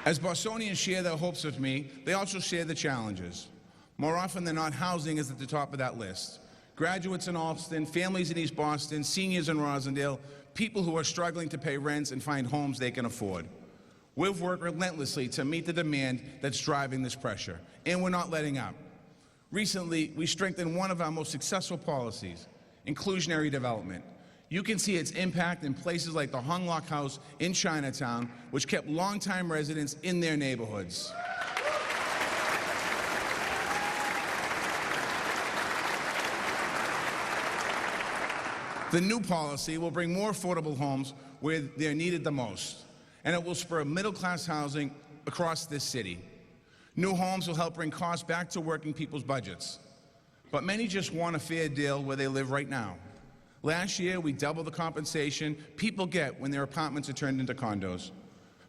As Bostonians share their hopes with me, they also share the challenges. More often than not, housing is at the top of that list. Graduates in Allston, families in East Boston, seniors in Rosendale, people who are struggling to pay rents and find homes they can afford. We've worked relentlessly to meet the demand that's driving this pressure, and we're not letting up. Recently, we strengthened one of our most successful policies, inclusionary development. You can see its impact in places like the Honglock House in Chinatown, which kept longtime residents in their neighborhoods. The new policy will bring more affordable homes where they're needed the most, and it will spur middle-class housing across this city. New homes will help bring costs back to working people's budgets. But many just want a fair deal where they live right now. Last year, we doubled the compensation people get when their apartments are turned into condos.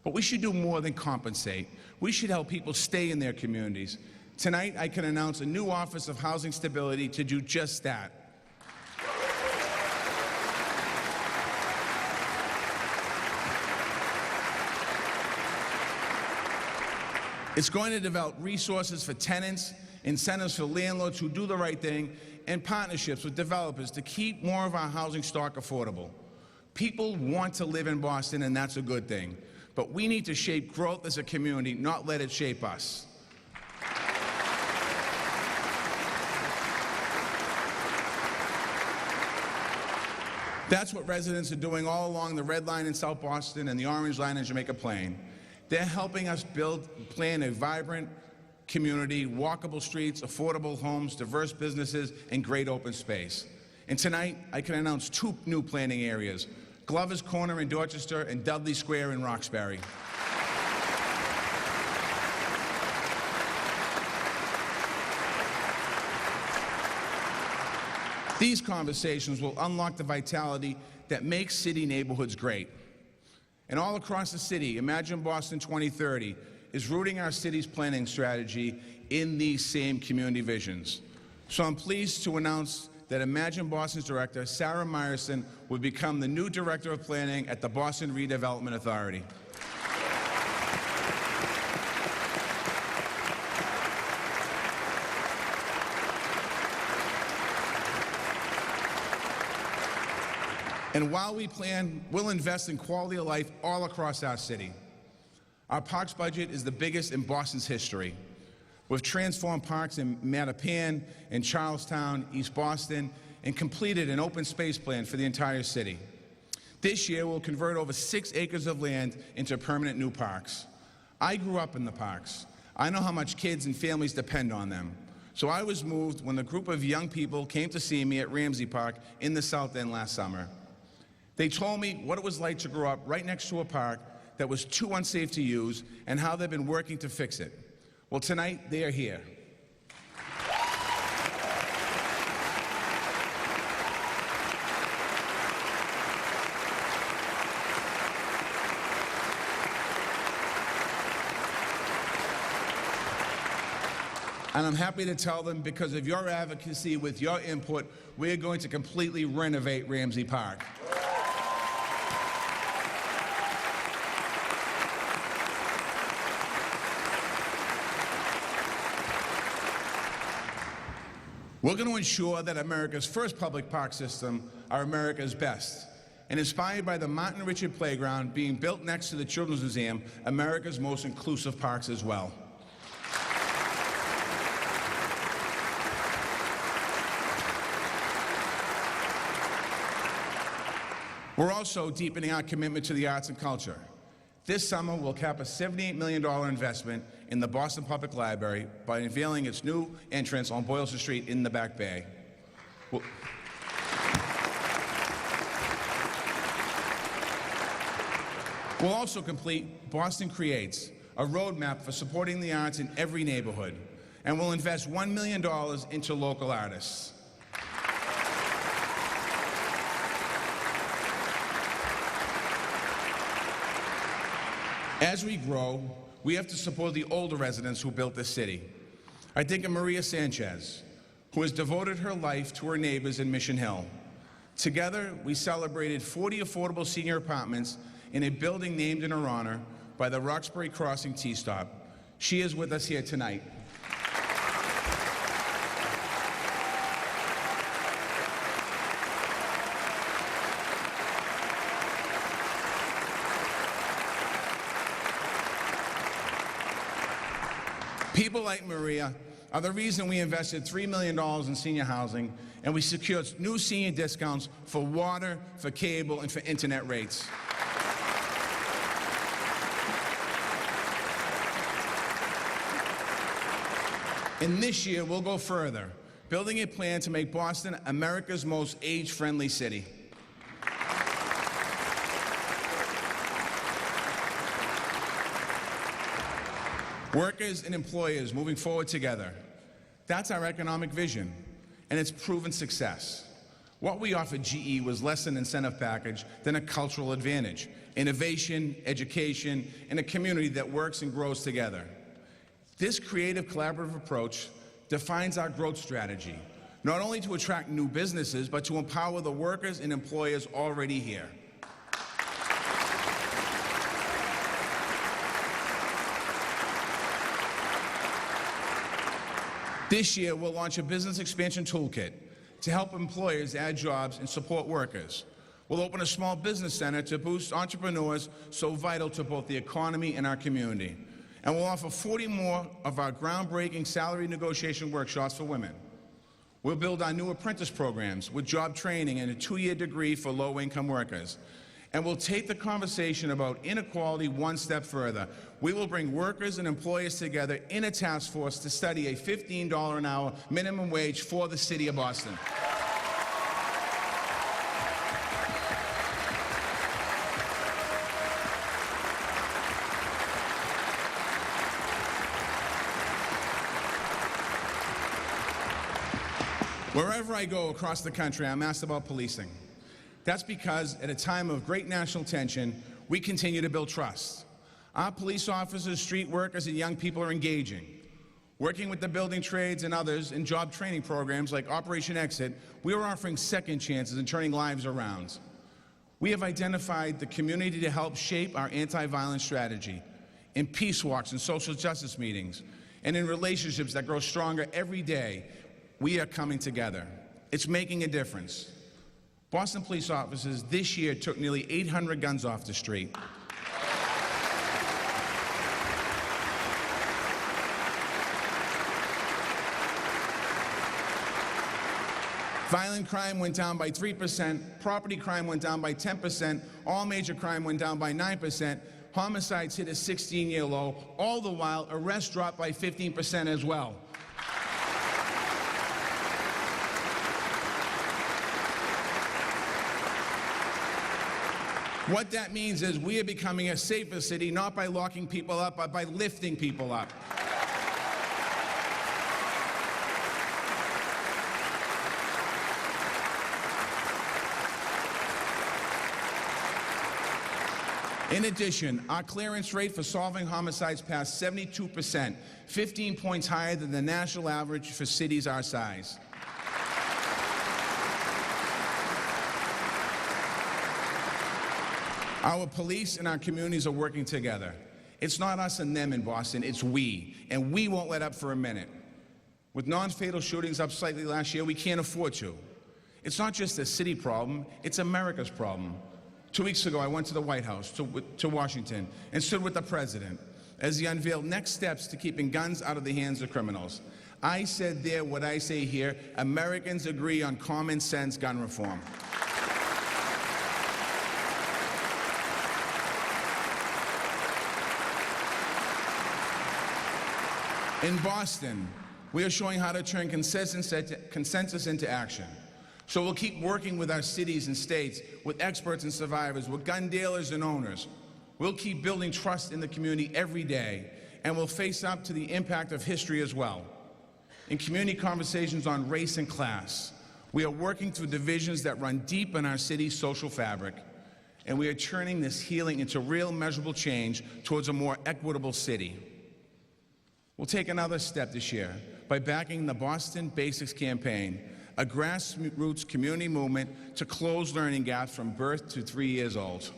But we should do more than compensate. We should help people stay in their communities. Tonight, I can announce a new Office of Housing Stability to do just that. It's going to develop resources for tenants, incentives for landlords who do the right thing, and partnerships with developers to keep more of our housing stock affordable. People want to live in Boston, and that's a good thing. But we need to shape growth as a community, not let it shape us. That's what residents are doing all along the Red Line in South Boston and the Orange Line in Jamaica Plain. They're helping us plan a vibrant community, walkable streets, affordable homes, diverse businesses, and great open space. And tonight, I can announce 2 new planning areas, Glover's Corner in Dorchester and Dudley Square in Roxbury. These conversations will unlock the vitality that makes city neighborhoods great. And all across the city, Imagine Boston 2030 is rooting our city's planning strategy in these same community visions. So I'm pleased to announce that Imagine Boston's director, Sarah Meyerson, will become the new director of planning at the Boston Redevelopment Authority. And while we plan, we'll invest in quality of life all across our city. Our parks budget is the biggest in Boston's history. We've transformed parks in Mattapan, in Charlestown, East Boston, and completed an open space plan for the entire city. This year, we'll convert over 6 acres of land into permanent new parks. I grew up in the parks. I know how much kids and families depend on them. So I was moved when a group of young people came to see me at Ramsey Park in the South End last summer. They told me what it was like to grow up right next to a park that was too unsafe to use and how they've been working to fix it. Well, tonight, they are here. And I'm happy to tell them, because of your advocacy, with your input, we're going to completely renovate Ramsey Park. We're going to ensure that America's first public park system are America's best, and inspired by the Martin Richard Playground being built next to the Children's Museum, America's most inclusive parks as well. We're also deepening our commitment to the arts and culture. This summer, we'll cap a $78 million investment in the Boston Public Library by unveiling its new entrance on Boylston Street in the Back Bay. We'll also complete Boston Creates, a roadmap for supporting the arts in every neighborhood, and we'll invest $1 million into local artists. As we grow, we have to support the older residents who built this city. I think of Maria Sanchez, who has devoted her life to her neighbors in Mission Hill. Together, we celebrated 40 affordable senior apartments in a building named in her honor, by the Roxbury Crossing T-Stop. She is with us here tonight. People like Maria are the reason we invested $3 million in senior housing, and we secured new senior discounts for water, for cable, and for internet rates. And this year, we'll go further, building a plan to make Boston America's most age-friendly city. Workers and employers moving forward together. That's our economic vision, and it's proven success. What we offered GE was less an incentive package than a cultural advantage, innovation, education, and a community that works and grows together. This creative, collaborative approach defines our growth strategy, not only to attract new businesses, but to empower the workers and employers already here. This year, we'll launch a business expansion toolkit to help employers add jobs and support workers. We'll open a small business center to boost entrepreneurs so vital to both the economy and our community. And we'll offer 40 more of our groundbreaking salary negotiation workshops for women. We'll build our new apprentice programs with job training and a 2-year degree for low-income workers. And we'll take the conversation about inequality one step further. We will bring workers and employers together in a task force to study a $15 an hour minimum wage for the city of Boston. Wherever I go across the country, I'm asked about policing. That's because at a time of great national tension, we continue to build trust. Our police officers, street workers, and young people are engaging. Working with the building trades and others in job training programs like Operation Exit, we are offering second chances and turning lives around. We have identified the community to help shape our anti-violence strategy in peace walks and social justice meetings, and in relationships that grow stronger every day. We are coming together. It's making a difference. Boston police officers this year took nearly 800 guns off the street. Violent crime went down by 3%, property crime went down by 10%, all major crime went down by 9%, homicides hit a 16-year low, all the while arrests dropped by 15% as well. What that means is we are becoming a safer city, not by locking people up, but by lifting people up. In addition, our clearance rate for solving homicides passed 72%, 15 points higher than the national average for cities our size. Our police and our communities are working together. It's not us and them in Boston, it's we, and we won't let up for a minute. With non-fatal shootings up slightly last year, we can't afford to. It's not just a city problem, it's America's problem. 2 weeks ago, I went to the White House, to Washington, and stood with the president as he unveiled next steps to keeping guns out of the hands of criminals. I said there what I say here: Americans agree on common sense gun reform. In Boston, we are showing how to turn consensus into action. So we'll keep working with our cities and states, with experts and survivors, with gun dealers and owners. We'll keep building trust in the community every day, and we'll face up to the impact of history as well. In community conversations on race and class, we are working through divisions that run deep in our city's social fabric, and we are turning this healing into real measurable change towards a more equitable city. We'll take another step this year by backing the Boston Basics campaign, a grassroots community movement to close learning gaps from birth to 3 years old.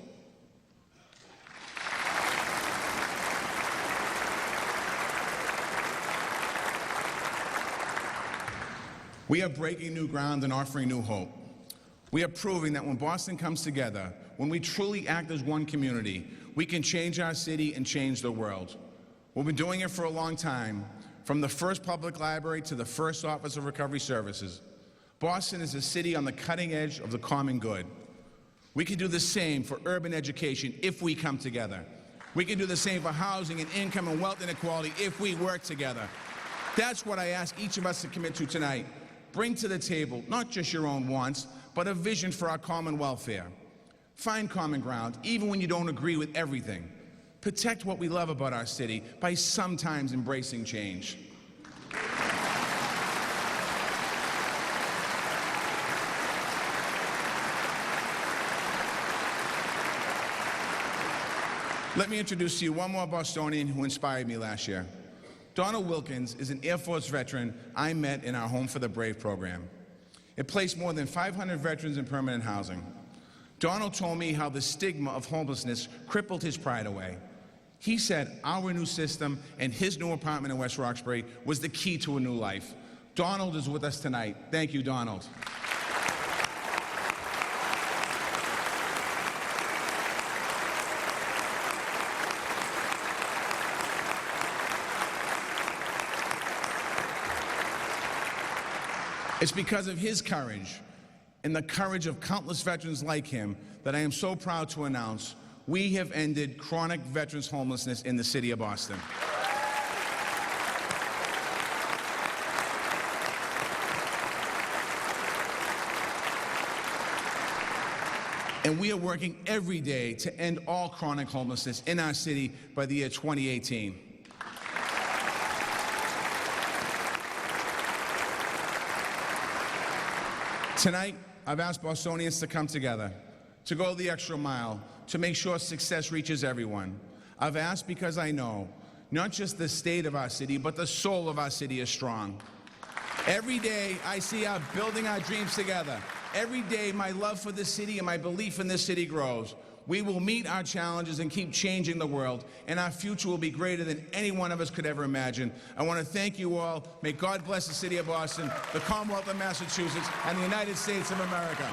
We are breaking new ground and offering new hope. We are proving that when Boston comes together, when we truly act as one community, we can change our city and change the world. We've been doing it for a long time, from the first public library to the first Office of Recovery Services. Boston is a city on the cutting edge of the common good. We can do the same for urban education if we come together. We can do the same for housing and income and wealth inequality if we work together. That's what I ask each of us to commit to tonight. Bring to the table not just your own wants, but a vision for our common welfare. Find common ground, even when you don't agree with everything. Protect what we love about our city by sometimes embracing change. Let me introduce to you one more Bostonian who inspired me last year. Donald Wilkins is an Air Force veteran I met in our Home for the Brave program. It placed more than 500 veterans in permanent housing. Donald told me how the stigma of homelessness crippled his pride away. He said our new system and his new apartment in West Roxbury was the key to a new life. Donald is with us tonight. Thank you, Donald. It's because of his courage and the courage of countless veterans like him that I am so proud to announce we have ended chronic veterans homelessness in the city of Boston. And we are working every day to end all chronic homelessness in our city by the year 2018. Tonight, I've asked Bostonians to come together, to go the extra mile, to make sure success reaches everyone. I've asked because I know not just the state of our city, but the soul of our city is strong. Every day, I see us building our dreams together. Every day, my love for this city and my belief in this city grows. We will meet our challenges and keep changing the world, and our future will be greater than any one of us could ever imagine. I want to thank you all. May God bless the city of Boston, the Commonwealth of Massachusetts, and the United States of America.